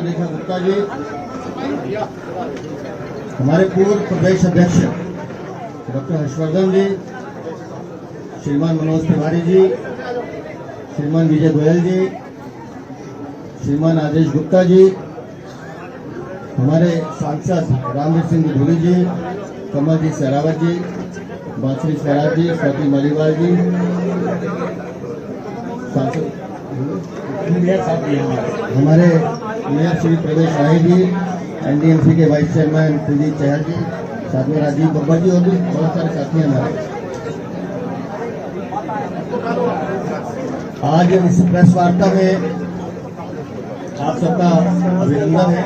रेखा गुप्ता जी, हमारे पूर्व प्रदेश अध्यक्ष डॉक्टर हर्षवर्धन जी, श्रीमान मनोज तिवारी जी, श्रीमान विजय गोयल जी, श्रीमान आदेश गुप्ता जी, हमारे सांसद रामवीर सिंह धूली जी, कमल जी सहरावत जी, बांसुरी स्वराज जी, स्वाति मलिवाल जी, सांसद हमारे मेयर श्री प्रवेश राय जी, एनडीएमसी के वाइस चेयरमैन कुलदीप चहल जी, साथ में राजीव बब्बर जी और भी बहुत सारे साथी हमारे। आज इस प्रेस वार्ता में आप सबका अभिनंदन है।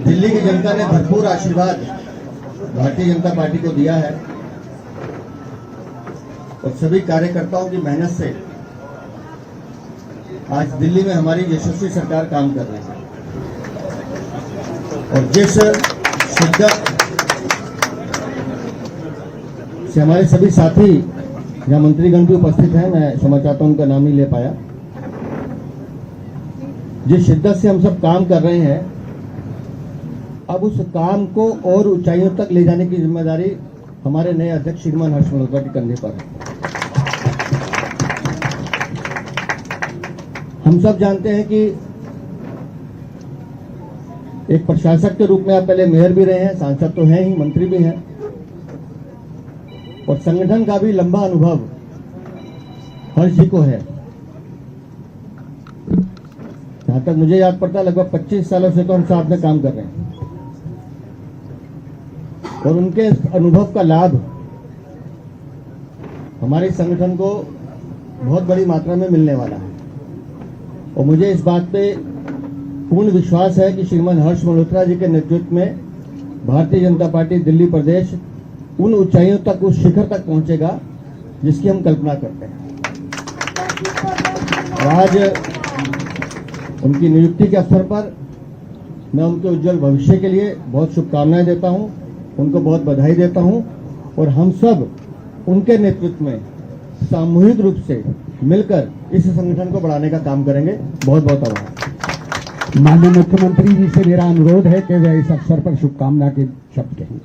दिल्ली की जनता ने भरपूर आशीर्वाद भारतीय जनता पार्टी को दिया है और सभी कार्यकर्ताओं की मेहनत से आज दिल्ली में हमारी यशस्वी सरकार काम कर रही है और जिस शिद्दत से हमारे सभी साथी या मंत्रीगण भी उपस्थित हैं, मैं क्षमा चाहता हूं उनका नाम नहीं ले पाया, जिस शिद्दत से हम सब काम कर रहे हैं, अब उस काम को और ऊंचाइयों तक ले जाने की जिम्मेदारी हमारे नए अध्यक्ष श्रीमान हर्ष मल्होत्रा के कंधे पर है। हम सब जानते हैं कि एक प्रशासक के रूप में आप पहले मेयर भी रहे हैं, सांसद तो हैं ही, मंत्री भी हैं और संगठन का भी लंबा अनुभव हर्ष जी को है। जहां तक मुझे याद पड़ता है लगभग 25 सालों से तो हम साथ में काम कर रहे हैं और उनके अनुभव का लाभ हमारे संगठन को बहुत बड़ी मात्रा में मिलने वाला है और मुझे इस बात पे पूर्ण विश्वास है कि श्रीमान हर्ष मल्होत्रा जी के नेतृत्व में भारतीय जनता पार्टी दिल्ली प्रदेश उन ऊंचाइयों तक, उस शिखर तक पहुंचेगा जिसकी हम कल्पना करते हैं। आज उनकी नियुक्ति के अवसर पर मैं उनके उज्जवल भविष्य के लिए बहुत शुभकामनाएं देता हूं, उनको बहुत बधाई देता हूं और हम सब उनके नेतृत्व में सामूहिक रूप से मिलकर इस संगठन को बढ़ाने का काम करेंगे। बहुत बहुत आभार। माननीय मुख्यमंत्री जी से मेरा अनुरोध है कि वे इस अवसर पर शुभकामना के शब्द कहें।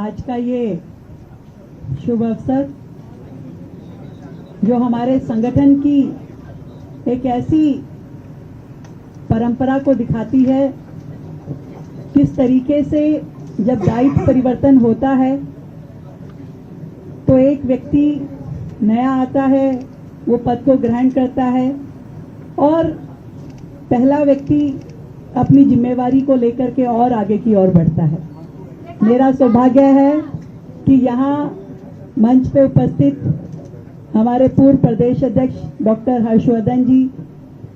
आज का ये शुभ अवसर जो हमारे संगठन की एक ऐसी परंपरा को दिखाती है, किस तरीके से जब दायित्व परिवर्तन होता है तो एक व्यक्ति नया आता है, वो पद को ग्रहण करता है और पहला व्यक्ति अपनी जिम्मेवारी को लेकर के और आगे की ओर बढ़ता है। मेरा सौभाग्य है कि यहाँ मंच पे उपस्थित हमारे पूर्व प्रदेश अध्यक्ष डॉक्टर हर्षवर्धन जी,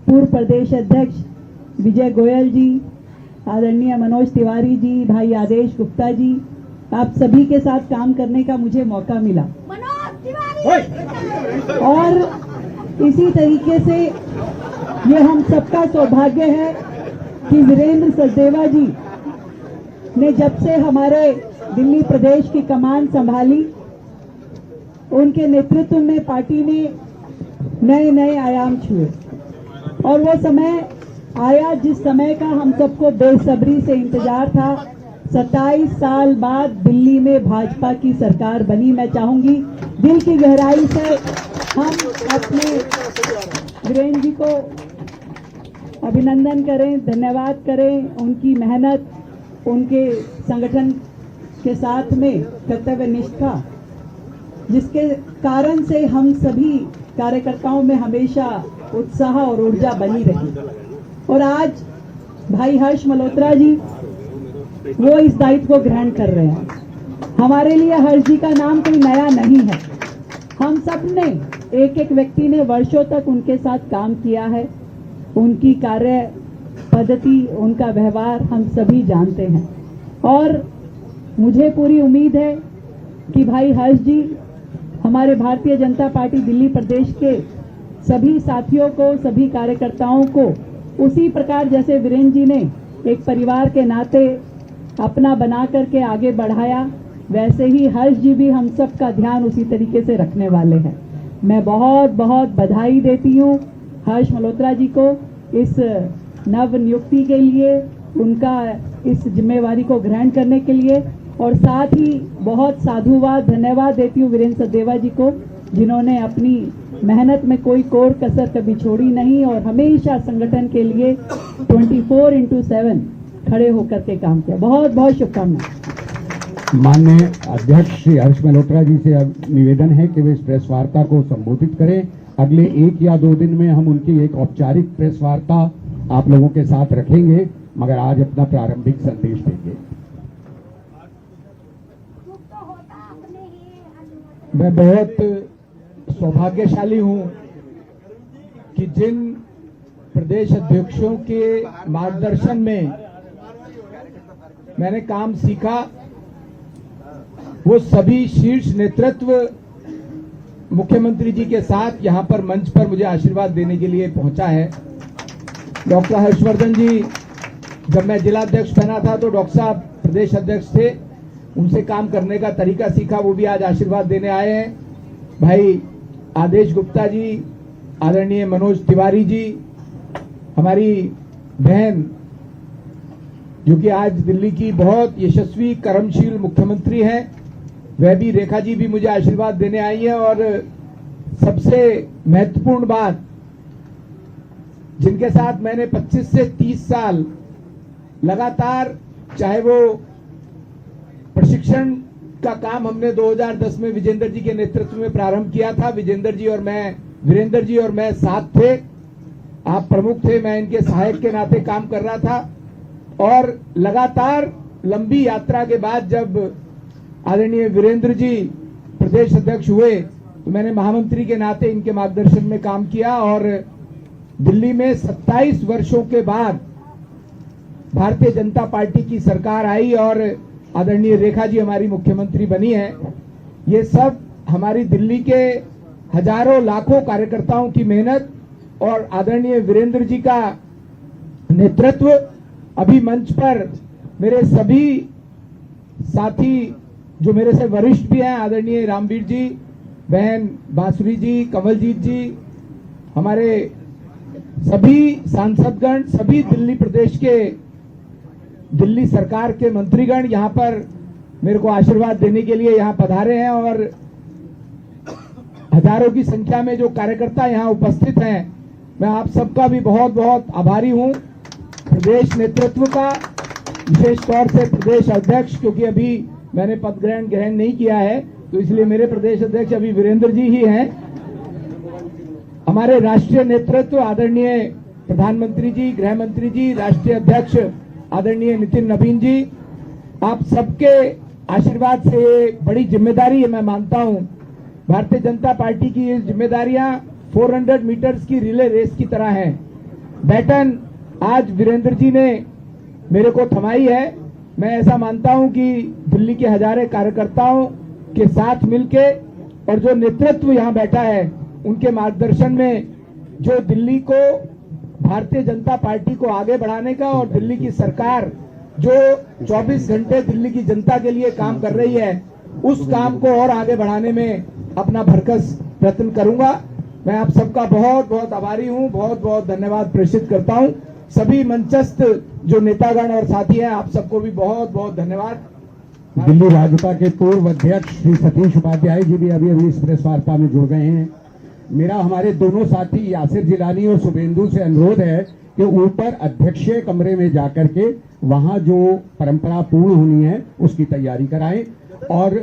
पूर्व प्रदेश अध्यक्ष विजय गोयल जी, आदरणीय मनोज तिवारी जी, भाई आदेश गुप्ता जी, आप सभी के साथ काम करने का मुझे मौका मिला और इसी तरीके से ये हम सबका सौभाग्य है कि वीरेंद्र सचदेवा जी ने जब से हमारे दिल्ली प्रदेश की कमान संभाली, उनके नेतृत्व में पार्टी ने नए नए आयाम छुए और वो समय आया जिस समय का हम सबको बेसब्री से इंतजार था। 27 साल बाद दिल्ली में भाजपा की सरकार बनी। मैं चाहूंगी दिल की गहराई से हम अपने वीरेंद्र जी को अभिनंदन करें, धन्यवाद करें। उनकी मेहनत, उनके संगठन के साथ में कर्तव्य निष्ठा, जिसके कारण से हम सभी कार्यकर्ताओं में हमेशा उत्साह और ऊर्जा बनी रही और आज भाई हर्ष मल्होत्रा जी वो इस दायित्व को ग्रहण कर रहे हैं। हमारे लिए हर्ष जी का नाम कोई नया नहीं है। हम सब ने, एक एक व्यक्ति ने वर्षों तक उनके साथ काम किया है। उनकी कार्य पद्धति, उनका व्यवहार हम सभी जानते हैं और मुझे पूरी उम्मीद है कि भाई हर्ष जी हमारे भारतीय जनता पार्टी दिल्ली प्रदेश के सभी साथियों को, सभी कार्यकर्ताओं को उसी प्रकार जैसे वीरेंद्र जी ने एक परिवार के नाते अपना बना करके आगे बढ़ाया, वैसे ही हर्ष जी भी हम सब का ध्यान उसी तरीके से रखने वाले हैं। मैं बहुत बहुत बधाई देती हूँ हर्ष मल्होत्रा जी को इस नव नियुक्ति के लिए, उनका इस जिम्मेवारी को ग्रहण करने के लिए, और साथ ही बहुत साधुवाद धन्यवाद देती हूँ वीरेंद्र सचदेवा जी को, जिन्होंने अपनी मेहनत में कोई कोर कसर कभी छोड़ी नहीं और हमेशा संगठन के लिए 24/7 खड़े होकर के काम किया। बहुत बहुत शुभकामनाएं। माननीय अध्यक्ष श्री हर्ष मल्होत्रा जी से अब निवेदन है कि वे इस प्रेस वार्ता को संबोधित करें। अगले 1 या 2 दिन में हम उनकी एक औपचारिक प्रेस वार्ता आप लोगों के साथ रखेंगे, मगर आज अपना प्रारंभिक संदेश देंगे। मैं बहुत सौभाग्यशाली हूं कि जिन प्रदेश अध्यक्षों के मार्गदर्शन में मैंने काम सीखा, वो सभी शीर्ष नेतृत्व मुख्यमंत्री जी के साथ यहां पर मंच पर मुझे आशीर्वाद देने के लिए पहुंचा है। डॉक्टर हर्षवर्धन जी, जब मैं जिलाध्यक्ष बना था तो डॉक्टर साहब प्रदेश अध्यक्ष थे, उनसे काम करने का तरीका सीखा, वो भी आज आशीर्वाद देने आए हैं। भाई आदेश गुप्ता जी, आदरणीय मनोज तिवारी जी, हमारी बहन जो कि आज दिल्ली की बहुत यशस्वी कर्मशील मुख्यमंत्री हैं, वह भी रेखा जी भी मुझे आशीर्वाद देने आई है। और सबसे महत्वपूर्ण बात, जिनके साथ मैंने 25 से 30 साल लगातार, चाहे वो प्रशिक्षण का काम हमने 2010 में विजेंद्र जी के नेतृत्व में प्रारंभ किया था। विजेंद्र जी और मैं, वीरेंद्र जी और मैं साथ थे, आप प्रमुख थे, मैं इनके सहायक के नाते काम कर रहा था। और लगातार लंबी यात्रा के बाद जब आदरणीय वीरेंद्र जी प्रदेश अध्यक्ष हुए तो मैंने महामंत्री के नाते इनके मार्गदर्शन में काम किया और दिल्ली में 27 वर्षों के बाद भारतीय जनता पार्टी की सरकार आई और आदरणीय रेखा जी हमारी मुख्यमंत्री बनी है। ये सब हमारी दिल्ली के हजारों लाखों कार्यकर्ताओं की मेहनत और आदरणीय वीरेंद्र जी का नेतृत्व। अभी मंच पर मेरे सभी साथी जो मेरे से वरिष्ठ भी हैं, आदरणीय रामवीर जी, बहन बांसुरी जी, कमलजीत जी, हमारे सभी सांसदगण, सभी दिल्ली प्रदेश के, दिल्ली सरकार के मंत्रीगण यहाँ पर मेरे को आशीर्वाद देने के लिए यहाँ पधारे हैं और हजारों की संख्या में जो कार्यकर्ता यहाँ उपस्थित हैं, मैं आप सबका भी बहुत बहुत आभारी हूँ। प्रदेश नेतृत्व का, विशेष तौर से प्रदेश अध्यक्ष, क्योंकि अभी मैंने पद ग्रहण नहीं किया है तो इसलिए मेरे प्रदेश अध्यक्ष अभी वीरेंद्र जी ही हैं। हमारे राष्ट्रीय नेतृत्व आदरणीय प्रधानमंत्री जी, गृह मंत्री जी, राष्ट्रीय अध्यक्ष आदरणीय नितिन नवीन जी, आप सबके आशीर्वाद से ये बड़ी जिम्मेदारी है, मैं मानता हूं। भारतीय जनता पार्टी की ये जिम्मेदारियां 400 मीटर्स की रिले रेस की तरह हैं। बैटन आज वीरेंद्र जी ने मेरे को थमाई है। मैं ऐसा मानता हूं कि दिल्ली के हजारों कार्यकर्ताओं के साथ मिलके और जो नेतृत्व यहां बैठा है उनके मार्गदर्शन में जो दिल्ली को, भारतीय जनता पार्टी को आगे बढ़ाने का और दिल्ली की सरकार जो 24 घंटे दिल्ली की जनता के लिए काम कर रही है, उस काम को और आगे बढ़ाने में अपना भरसक प्रयत्न करूंगा। मैं आप सबका बहुत बहुत आभारी हूं, बहुत बहुत धन्यवाद प्रेषित करता हूं। सभी मंचस्थ जो नेतागण और साथी हैं, आप सबको भी बहुत बहुत धन्यवाद। दिल्ली भाजपा के पूर्व अध्यक्ष श्री सतीश उपाध्याय जी भी अभी इस प्रेस वार्ता में जुड़ गए हैं। मेरा हमारे दोनों साथी यासिर जिलानी और शुभेंदु से अनुरोध है कि ऊपर अध्यक्षीय कमरे में जाकर के वहां जो परंपरा पूर्ण होनी है उसकी तैयारी कराएं। और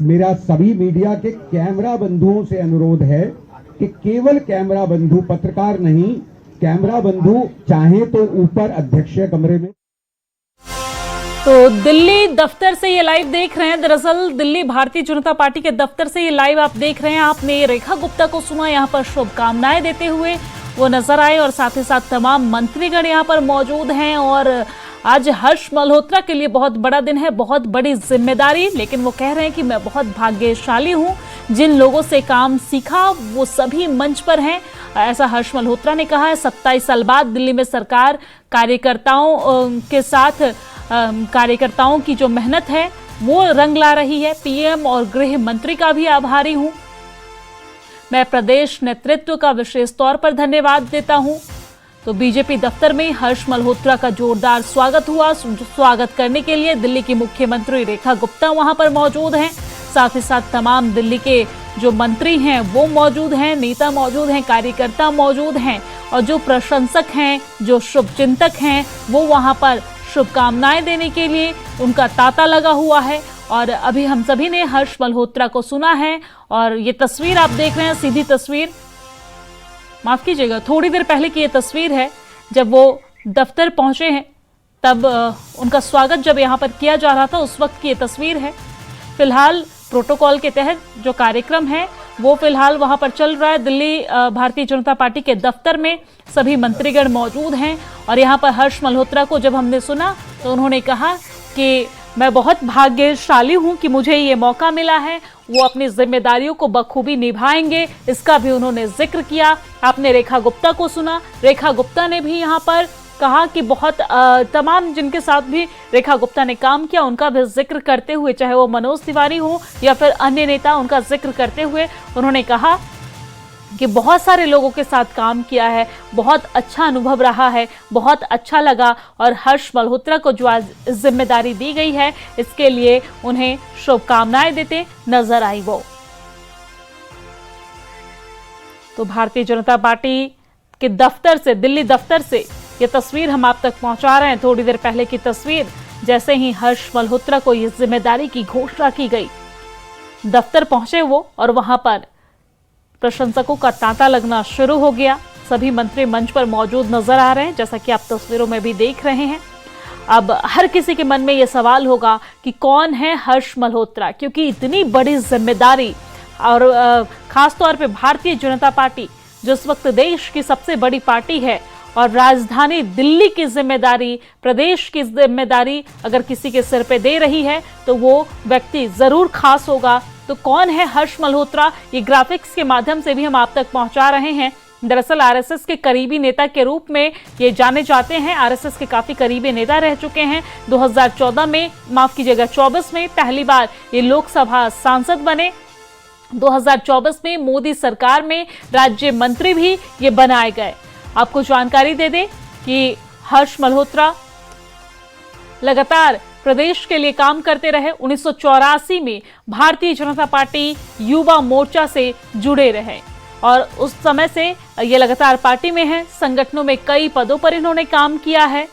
मेरा सभी मीडिया के कैमरा बंधुओं से अनुरोध है कि केवल कैमरा बंधु, पत्रकार नहीं, कैमरा बंधु चाहे तो ऊपर अध्यक्षीय कमरे में। तो दिल्ली दफ्तर से ये लाइव देख रहे हैं। दरअसल दिल्ली भारतीय जनता पार्टी के दफ्तर से ये लाइव आप देख रहे हैं। आपने रेखा गुप्ता को सुना, यहाँ पर शुभकामनाएं देते हुए वो नजर आए और साथ ही साथ तमाम मंत्रीगण यहाँ पर मौजूद हैं। और आज हर्ष मल्होत्रा के लिए बहुत बड़ा दिन है, बहुत बड़ी जिम्मेदारी, लेकिन वो कह रहे हैं कि मैं बहुत भाग्यशाली हूँ, जिन लोगों से काम सीखा वो सभी मंच पर हैं, ऐसा हर्ष मल्होत्रा ने कहा है। 27 साल बाद दिल्ली में सरकार कार्यकर्ताओं के साथ, कार्यकर्ताओं की जो मेहनत है वो रंग ला रही है। पीएम और गृह मंत्री का भी आभारी हूं। मैं प्रदेश नेतृत्व का विशेष तौर पर धन्यवाद देता हूं। तो बीजेपी दफ्तर में हर्ष मल्होत्रा का जोरदार स्वागत हुआ। स्वागत करने के लिए दिल्ली की मुख्यमंत्री रेखा गुप्ता वहां पर मौजूद हैं। साथ ही साथ तमाम दिल्ली के जो मंत्री हैं वो मौजूद हैं, नेता मौजूद हैं, कार्यकर्ता मौजूद हैं और जो प्रशंसक हैं, जो शुभचिंतक हैं, वो वहां पर शुभकामनाएं देने के लिए उनका तांता लगा हुआ है। और अभी हम सभी ने हर्ष मल्होत्रा को सुना है और ये तस्वीर आप देख रहे हैं, सीधी तस्वीर, माफ कीजिएगा, थोड़ी देर पहले की ये तस्वीर है जब वो दफ्तर पहुंचे हैं, तब उनका स्वागत जब यहाँ पर किया जा रहा था उस वक्त की ये तस्वीर है। फिलहाल प्रोटोकॉल के तहत जो कार्यक्रम है वो फिलहाल वहां पर चल रहा है। दिल्ली भारतीय जनता पार्टी के दफ्तर में सभी मंत्रीगण मौजूद हैं और यहाँ पर हर्ष मल्होत्रा को जब हमने सुना तो उन्होंने कहा कि मैं बहुत भाग्यशाली हूं कि मुझे ये मौका मिला है। वो अपनी जिम्मेदारियों को बखूबी निभाएंगे, इसका भी उन्होंने जिक्र किया। आपने रेखा गुप्ता को सुना, रेखा गुप्ता ने भी यहाँ पर कहा कि बहुत तमाम जिनके साथ भी रेखा गुप्ता ने काम किया उनका भी जिक्र करते हुए, चाहे वो मनोज तिवारी हो या फिर अन्य नेता, उनका जिक्र करते हुए उन्होंने कहा कि बहुत सारे लोगों के साथ काम किया है, बहुत अच्छा अनुभव रहा है, बहुत अच्छा लगा और हर्ष मल्होत्रा को जो आज जिम्मेदारी दी गई है इसके लिए उन्हें शुभकामनाएं देते नजर आई वो। तो भारतीय जनता पार्टी के दफ्तर से, दिल्ली दफ्तर से ये तस्वीर हम आप तक पहुंचा रहे हैं। थोड़ी देर पहले की तस्वीर, जैसे ही हर्ष मल्होत्रा को ये जिम्मेदारी की घोषणा की गई, दफ्तर पहुंचे वो और वहां पर प्रशंसकों का तांता लगना शुरू हो गया। सभी मंत्री मंच पर मौजूद नजर आ रहे हैं, जैसा कि आप तस्वीरों में भी देख रहे हैं। अब हर किसी के मन में यह सवाल होगा कि कौन है हर्ष मल्होत्रा, क्योंकि इतनी बड़ी जिम्मेदारी और खासतौर पे भारतीय जनता पार्टी जिस वक्त देश की सबसे बड़ी पार्टी है और राजधानी दिल्ली की जिम्मेदारी, प्रदेश की जिम्मेदारी अगर किसी के सिर पे दे रही है तो वो व्यक्ति जरूर खास होगा। तो कौन है हर्ष मल्होत्रा, ये ग्राफिक्स के माध्यम से भी हम आप तक पहुंचा रहे हैं। दरअसल आरएसएस के करीबी नेता के रूप में ये जाने जाते हैं। आरएसएस के काफी करीबी नेता रह चुके हैं। 2014 में, माफ कीजिएगा 24 में पहली बार ये लोकसभा सांसद बने। 2024 में मोदी सरकार में राज्य मंत्री भी ये बनाए गए। आपको जानकारी दे दें कि हर्ष मल्होत्रा लगातार प्रदेश के लिए काम करते रहे। 1984 में भारतीय जनता पार्टी युवा मोर्चा से जुड़े रहे और उस समय से ये लगातार पार्टी में है। संगठनों में कई पदों पर इन्होंने काम किया है।